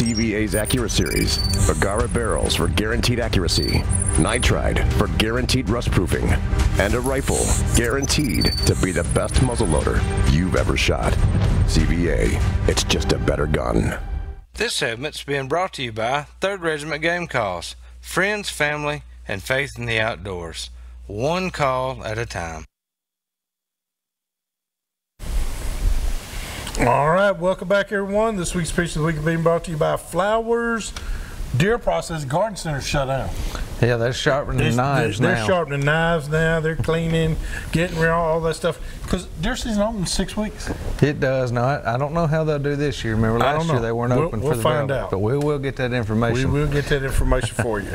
CVA's AccuraSeries, Agara barrels for guaranteed accuracy, nitride for guaranteed rust proofing, and a rifle guaranteed to be the best muzzleloader you've ever shot. CVA, it's just a better gun. This segment's being brought to you by 3rd Regiment Game Calls, friends, family, and faith in the outdoors. One call at a time. All right, welcome back, everyone. This week's Piece of the Week is being brought to you by Flowers Deer Process Garden Center shut down. Yeah, they're sharpening knives now. They're sharpening knives now. They're cleaning, getting rid of all that stuff. Because deer season opens in 6 weeks. It does. Now, I don't know how they'll do this year. Remember last year they weren't open for the find out. But we will get that information. We will get that information for you.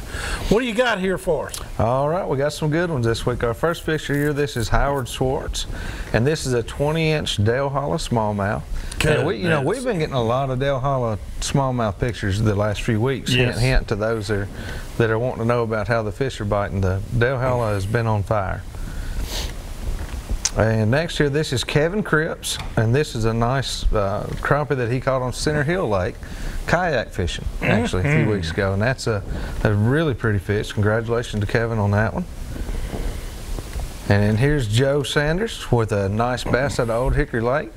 What do you got here for us? All right, we got some good ones this week. Our first fish here, this is Howard Swartz, and this is a 20-inch Dale Hollow smallmouth. And we've been getting a lot of Dale Hollow smallmouth pictures the last few weeks. Yes. Hint to those that are wanting to know about how the fish are biting. The Dale Hollow has been on fire. And next here, this is Kevin Cripps, and this is a nice crappie that he caught on Center Hill Lake, kayak fishing, actually, a few weeks ago. And that's a really pretty fish. Congratulations to Kevin on that one. And then here's Joe Sanders with a nice bass out of Old Hickory Lake.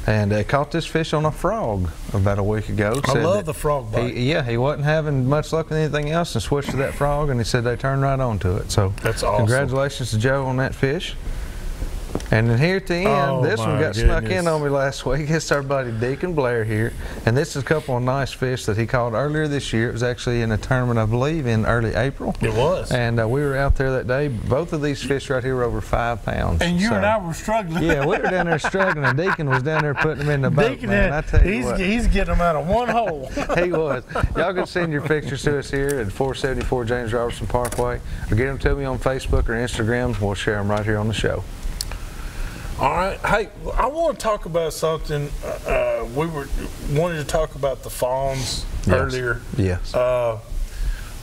And they caught this fish on a frog about a week ago. I love the frog bite. He wasn't having much luck with anything else and switched to that frog, and he said they turned right onto it. So that's awesome. Congratulations to Joe on that fish. And then here at the end, this one got snuck in on me last week. It's our buddy Deacon Blair here. And this is a couple of nice fish that he caught earlier this year. It was actually in a tournament, I believe, in early April. It was. And we were out there that day. Both of these fish right here were over 5 pounds. And you and I were struggling. Yeah, we were down there struggling, and Deacon was down there putting them in the boat, man. I tell you what. He's getting them out of one hole. He was. Y'all can send your pictures to us here at 474 James Robertson Parkway, or get them to me on Facebook or Instagram. We'll share them right here on the show. All right. Hey, I want to talk about something. We wanted to talk about the fawns earlier. Yes.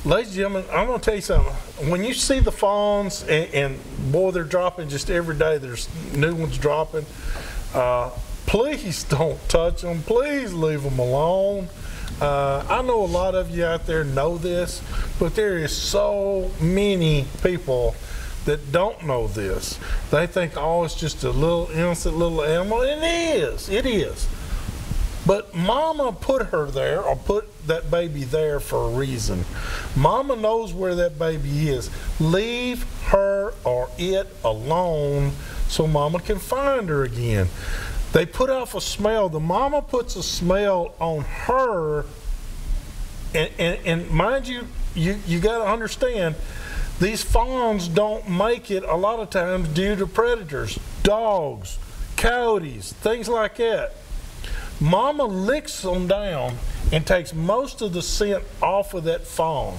Ladies and gentlemen, I'm going to tell you something. When you see the fawns, and boy, they're dropping just every day. There's new ones dropping. Please don't touch them. Please leave them alone. I know a lot of you out there know this, but there is so many people that don't know this. They think, oh, it's just a little innocent little animal. And it is. But Mama put her there, or put that baby there for a reason. Mama knows where that baby is. Leave her or it alone so Mama can find her again. They put off a smell. The mama puts a smell on her, and mind you, you got to understand, these fawns don't make it a lot of times due to predators, dogs, coyotes, things like that. Mama licks them down and takes most of the scent off of that fawn.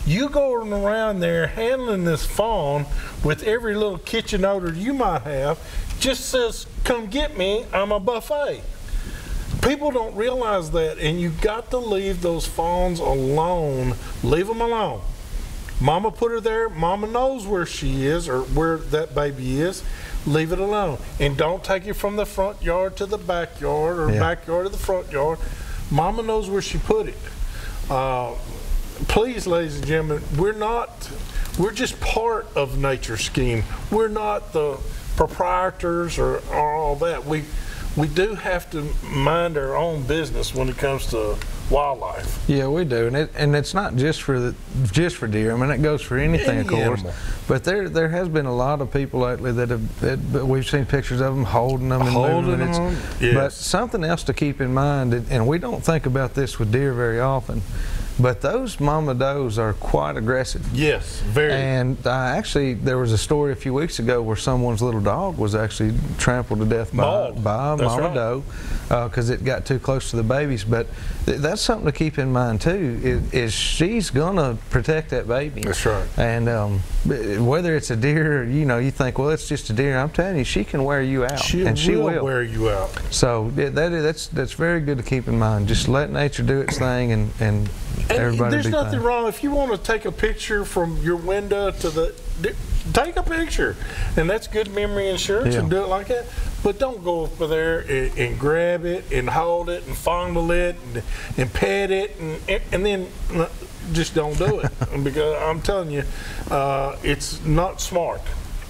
You going around there handling this fawn with every little kitchen odor you might have, just says, come get me, I'm a buffet. People don't realize that, and you got to leave those fawns alone. Leave them alone. Mama put her there. Mama knows where she is, or where that baby is. Leave it alone. And don't take it from the front yard to the backyard, or backyard to the front yard. Mama knows where she put it. Please, ladies and gentlemen, we're just part of nature's scheme. We're not the proprietors or all that. We do have to mind our own business when it comes to wildlife. Yeah, we do, and it's not just for deer. I mean, it goes for anything, of course. Animal. But there has been a lot of people lately that we've seen pictures of them holding them and moving them. Yes. But something else to keep in mind, and we don't think about this with deer very often, but those mama does are quite aggressive. Yes, very. And actually, there was a story a few weeks ago where someone's little dog was actually trampled to death by a mama doe because it got too close to the babies. But that's something to keep in mind too. Is she's gonna protect that baby. That's right. And whether it's a deer, or, you think, well, it's just a deer. I'm telling you, she can wear you out, she will wear you out. So that's very good to keep in mind. Just let nature do its thing, and everybody. There's nothing wrong if you want to take a picture from your window to the. take a picture, and that's good memory insurance, and do it like that. But don't go over there and grab it and hold it and fondle it and pet it and then just don't do it. Because I'm telling you, it's not smart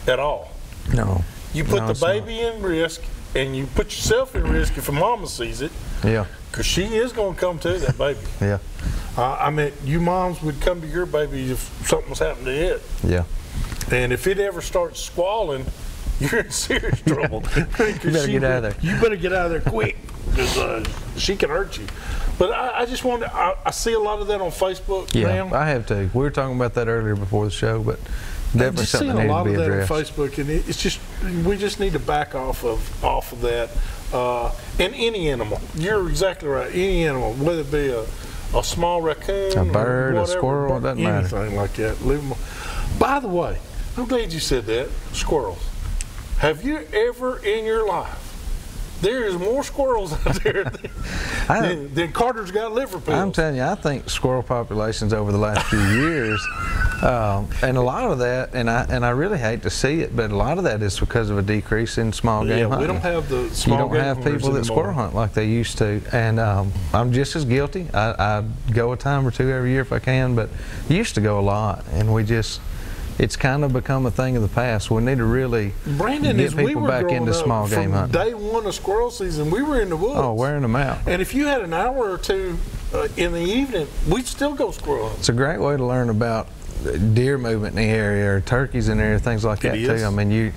at all. No. You put the baby in risk, and you put yourself in risk if a mama sees it. Yeah. Because she is going to come to that baby. Yeah. I mean, you moms would come to your baby if something was happening to it. Yeah. And if it ever starts squalling, you're in serious trouble. You better get out of there. You better get out of there quick, because she can hurt you. But I just wanted, I see a lot of that on Facebook now. I have too. We were talking about that earlier before the show, but definitely something that needs to be addressed. I just see a lot of that on Facebook, and it's just, we just need to back off of that. And any animal, you're exactly right, any animal, whether it be a small raccoon, a bird, or whatever, a squirrel, it doesn't matter. Anything like that. Leave them. By the way, I'm glad you said that, squirrels. Have you ever in your life, there is more squirrels out there than Carter's got liver pills. I'm telling you, I think squirrel populations over the last few years, and a lot of that, and I really hate to see it, but a lot of that is because of a decrease in small game hunting. We don't have the small game hunters. You don't have people that squirrel hunt like they used to, and I'm just as guilty. I go a time or two every year if I can, but I used to go a lot, and it's kind of become a thing of the past. We need to really get people back into small game hunting. Day one of squirrel season, we were in the woods. Oh, wearing them out. And if you had an hour or two in the evening, we'd still go squirrel hunting. It's a great way to learn about deer movement in the area, or turkeys in the area, things like that too. I mean,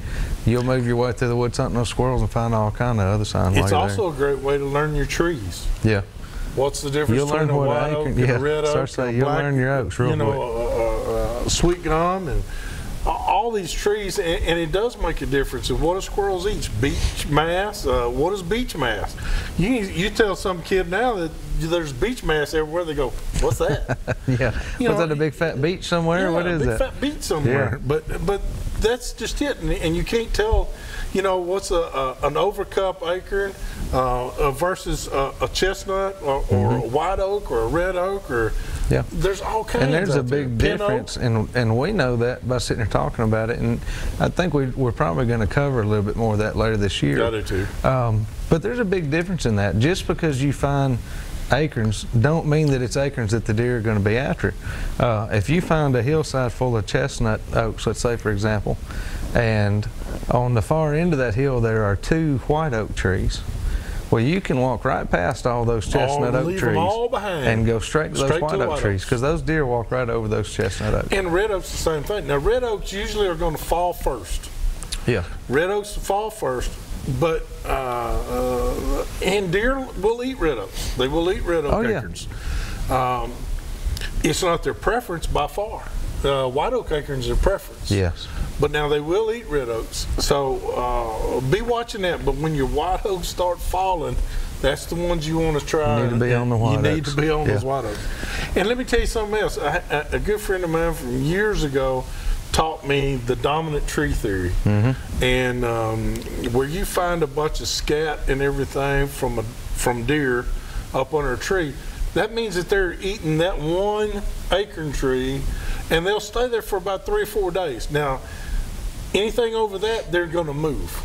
you'll move your way through the woods hunting those squirrels and find all kind of other signs. It's also a great way to learn your trees. Yeah. What's the difference between a white oak and a red oak? You'll learn your oaks real quick. Sweet gum and all these trees, and it does make a difference in what do squirrels eat. Beech mass. What is beech mass? You tell some kid now that there's beech mass everywhere, they go, "What's that?" Yeah. Was that a big fat beech somewhere? Yeah, what is that? Big fat beech somewhere. Yeah. But that's just it, and you can't tell. You know, what's an overcup acorn versus a chestnut or a white oak or a red oak, or there's all kinds. And there's a big difference, and we know that by sitting here talking about it. And I think we're probably going to cover a little bit more of that later this year. I do too. But there's a big difference in that. Just because you find acorns don't mean that it's acorns that the deer are going to be after. If you find a hillside full of chestnut oaks, let's say for example, and on the far end of that hill there are 2 white oak trees, well, you can walk right past all those chestnut oak trees and go straight to those white oak trees, because those deer walk right over those chestnut oaks. And red oaks the same thing. Now red oaks usually are going to fall first. Yeah. Red oaks fall first. But and deer will eat red oaks. They will eat red oak acorns. It's not their preference by far. White oak acorns are their preference. Yes. But now they will eat red oaks. So be watching that. But when your white oaks start falling, that's the ones you want to try. You need to be on the white oaks. You need to be on those white oaks. And let me tell you something else. A good friend of mine from years ago taught me the dominant tree theory. And where you find a bunch of scat and everything from deer up under a tree, that means that they're eating that one acorn tree, and they'll stay there for about 3 or 4 days. Now, anything over that, they're going to move.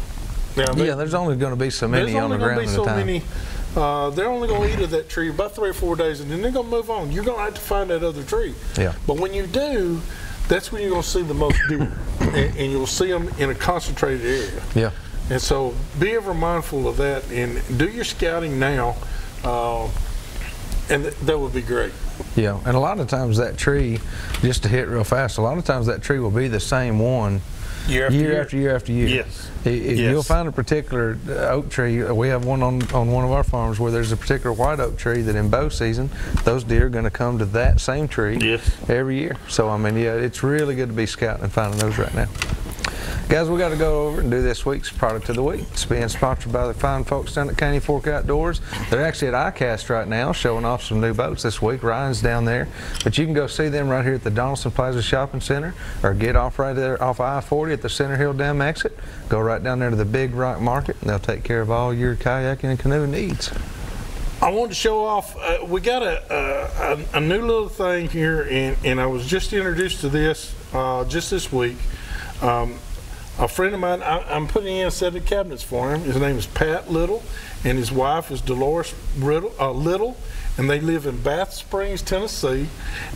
Now, there's only going to be so many on the ground at a time. They're only going to eat of that tree about 3 or 4 days, and then they're going to move on. You're going to have to find that other tree. Yeah. But when you do, that's when you're going to see the most deer, and you'll see them in a concentrated area. Yeah. And so be ever mindful of that, and do your scouting now, and that would be great. Yeah, and a lot of times that tree, just to hit real fast, a lot of times that tree will be the same one year after year. Yes. If you'll find a particular oak tree, we have one on one of our farms where there's a particular white oak tree that in bow season, those deer are going to come to that same tree every year. So, I mean, it's really good to be scouting and finding those right now. Guys, we got to go over and do this week's Product of the Week. It's being sponsored by the fine folks down at Caney Fork Outdoors. They're actually at ICAST right now, showing off some new boats this week. Ryan's down there, but you can go see them right here at the Donaldson Plaza Shopping Center, or get off right there off I-40 at the Center Hill Dam exit. Go right down there to the Big Rock Market, and they'll take care of all your kayaking and canoe needs. I wanted to show off, we got a new little thing here, and I was just introduced to this just this week. A friend of mine, I'm putting in a set of cabinets for him. His name is Pat Little, and his wife is Dolores Little, and they live in Bath Springs, Tennessee.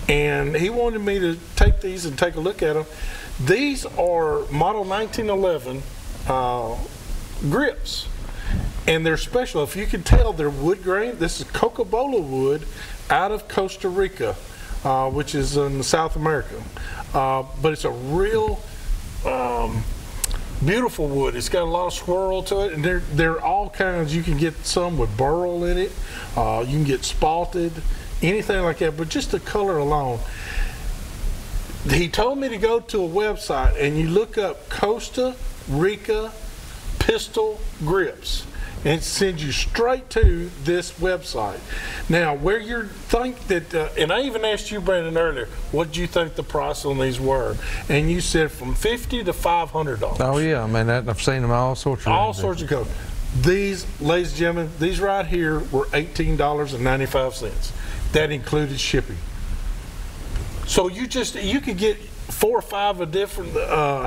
And he wanted me to take these and take a look at them. These are model 1911 grips, and they're special. If you can tell, they're wood grain. This is Coca-Cola wood out of Costa Rica, which is in South America. But it's a real beautiful wood. It's got a lot of swirl to it, and they're all kinds. You can get some with burl in it. You can get spalted, anything like that. But just the color alone. He told me to go to a website and you look up Costa Rica pistol grips, and it sends you straight to this website. Now, where you think that, and I even asked you, Brandon, earlier, what do you think the price on these were? And you said from $50 to $500. Oh yeah, I mean I've seen them all sorts of all sorts of colors. These, ladies and gentlemen, these right here were $18.95. That included shipping. So you could get 4 or 5 of different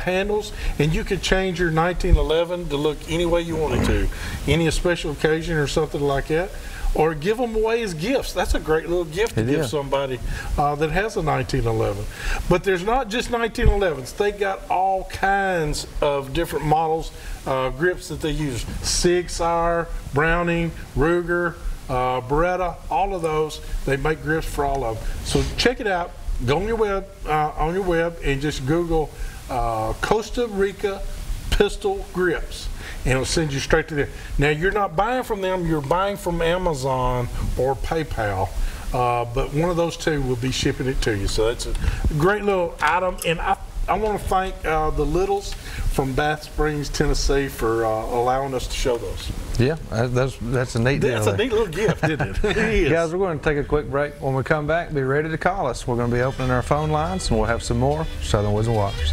handles, and you could change your 1911 to look any way you wanted to, any special occasion or something like that, or give them away as gifts. That's a great little gift to give somebody that has a 1911. But there's not just 1911s. They got all kinds of different models, grips that they use. Sig Sauer, Browning, Ruger, Beretta, all of those. They make grips for all of them. So check it out. Go on your web and just Google Costa Rica pistol grips, and it'll send you straight to there. Now, you're not buying from them, you're buying from Amazon or PayPal, but one of those two will be shipping it to you. So that's a great little item, and I want to thank the Littles from Bath Springs, Tennessee, for allowing us to show those. Yeah, that's a neat deal. That's a neat little gift, isn't it? It is. Guys, we're going to take a quick break. When we come back, be ready to call us. We're going to be opening our phone lines, and we'll have some more Southern Woods and Waters.